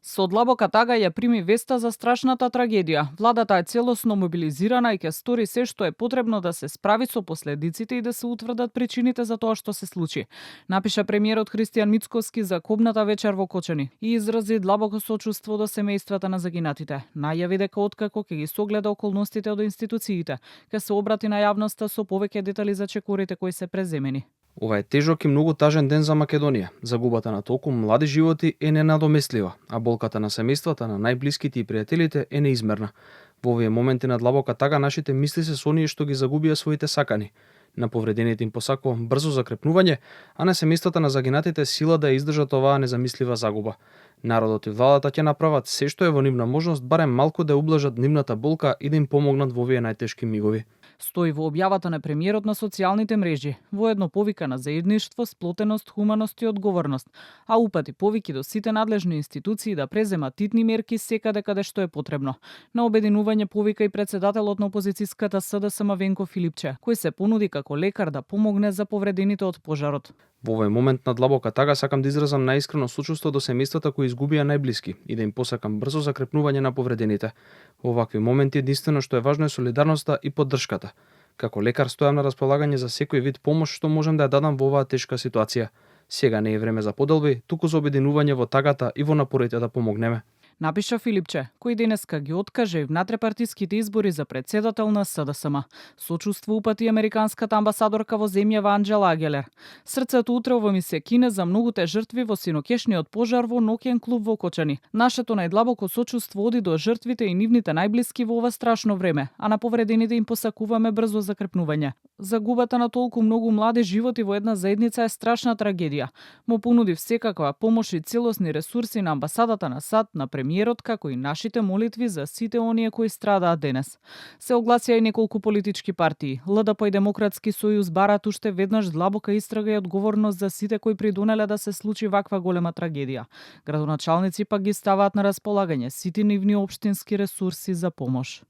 Со длабока тага ја прими веста за страшната трагедија. Владата е целосно мобилизирана и ќе стори се што е потребно да се справи со последиците и да се утврдат причините за тоа што се случи. Напиша премиерот Христијан Мицкоски за кобната вечер во Кочани и изрази длабоко сочувство до семејствата на загинатите. Најави дека откако ќе ги согледа околностите од институциите, ќе се обрати на јавноста со повеќе детали за чекорите кои се преземени. Ова е тежок и многу тажен ден за Македонија. Загубата на толку млади животи е ненадоместлива, а болката на семејствата на најблиските и пријателите е неизмерна. Во овие моменти на длабока тага нашите мисли се со оние што ги загубија своите сакани. На повредените им посакувам брзо закрепнување, а на семејствата на загинатите сила да ја издржат оваа незамислива загуба. Народот и владата ќе направат се што е во нивна можност, барем малку да ублажат нивната болка и да им помогнат во овие најтешки мигови. Стои во објавата на премиерот на социјалните мрежи. Воедно повика на заедништво, сплотеност, хуманост и одговорност, а упати повики до сите надлежни институции да преземат титни мерки секаде каде што е потребно. На обединување повика и председателот на опозицијската СДСМ Венко Филипче, кој се понуди како лекар да помогне за повредените од пожарот. Во овој момент на длабока тага сакам да изразам најискрено сочувство до семејствата кои изгубија најблиски и да им посакам брзо закрепнување на повредените. Во овакви моменти единствено што е важно е солидарноста и поддршката. Како лекар стојам на располагање за секој вид помош што можем да ја дадам во оваа тешка ситуација. Сега не е време за поделби, туку за обединување во тагата и во напорите да помогнеме. Напиша Филипче, кој денеска ги откаже и внатрепартиските избори за председател на СДСМ. Сочувство упати американската амбасадорка во земјава Анџела Агелер. Срцето утрово ми се кине за многуте жртви во синокешниот пожар во ноќен клуб во Кочани. Нашето најдлабоко сочувство оди до жртвите и нивните најблиски во ова страшно време, а на повредените им посакуваме брзо закрепнување. Загубата на толку многу млади животи во една заедница е страшна трагедија. Му понуди секаква помош и целосни ресурси на амбасадата на САД, на премиерот, како и нашите молитви за сите оние кои страдаат денес. Се огласија и неколку политички партии. ЛДП и Демократски сојуз барат уште веднаш длабока истрага и одговорност за сите кои придонеле да се случи ваква голема трагедија. Градоначалници пак ги ставаат на располагање сите нивни општински ресурси за помош.